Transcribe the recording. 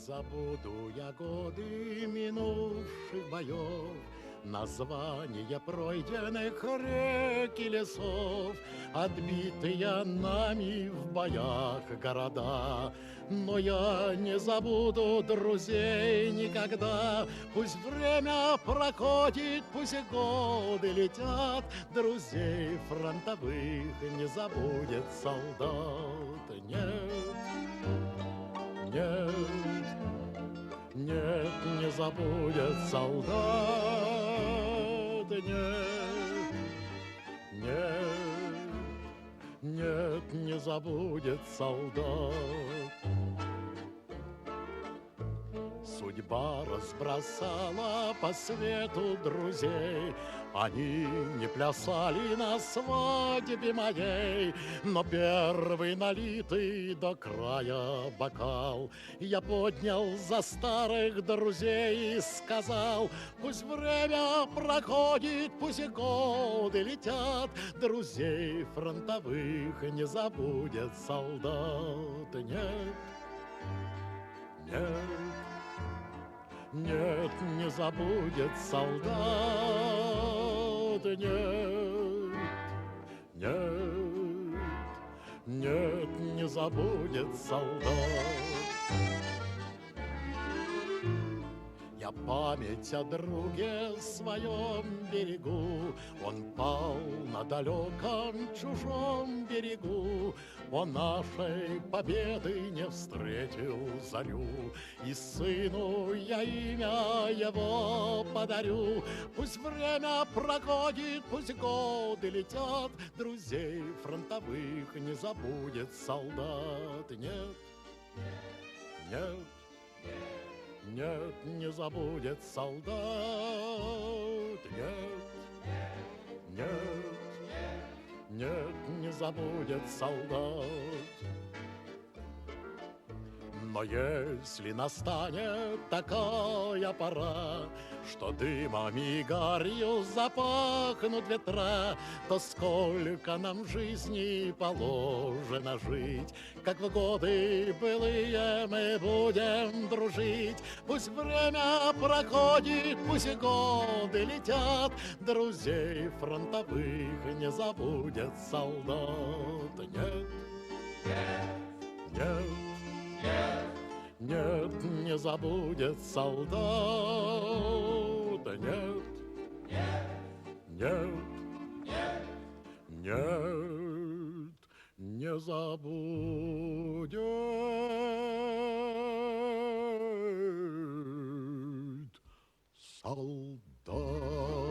забуду я годы минувших боев, названия пройденных рек и лесов, отбитые нами в боях города. Но я не забуду друзей никогда. Пусть время проходит, пусть годы летят, друзей фронтовых не забудет солдат. Нет, нет, нет, не забудет солдат. Нет, нет, нет, не забудет солдат. Судьба разбросала по свету друзей, они не плясали на свадьбе моей, но первый налитый до края бокал я поднял за старых друзей и сказал: пусть время проходит, пусть и годы летят, друзей фронтовых не забудет солдат. Нет, нет, нет, не забудет солдат. Нет, нет, нет, не забудет солдат. Я память о друге своем берегу, он пал на далеком чужом берегу. Он нашей победы не встретил зарю, и сыну я имя его подарю. Пусть время проходит, пусть годы летят, друзей фронтовых не забудет солдат. Нет, нет, нет, не забудет солдат. Нет, нет, нет, не забудет солдат. Но если настанет такая пора, что дымом и гарью запахнут ветра, то сколько нам жизни положено жить, как в годы былые мы будем дружить. Пусть время проходит, пусть и годы летят, друзей фронтовых не забудет солдат. Нет, нет, нет, не забудет солдат. Нет, нет, нет, не забудет солдат.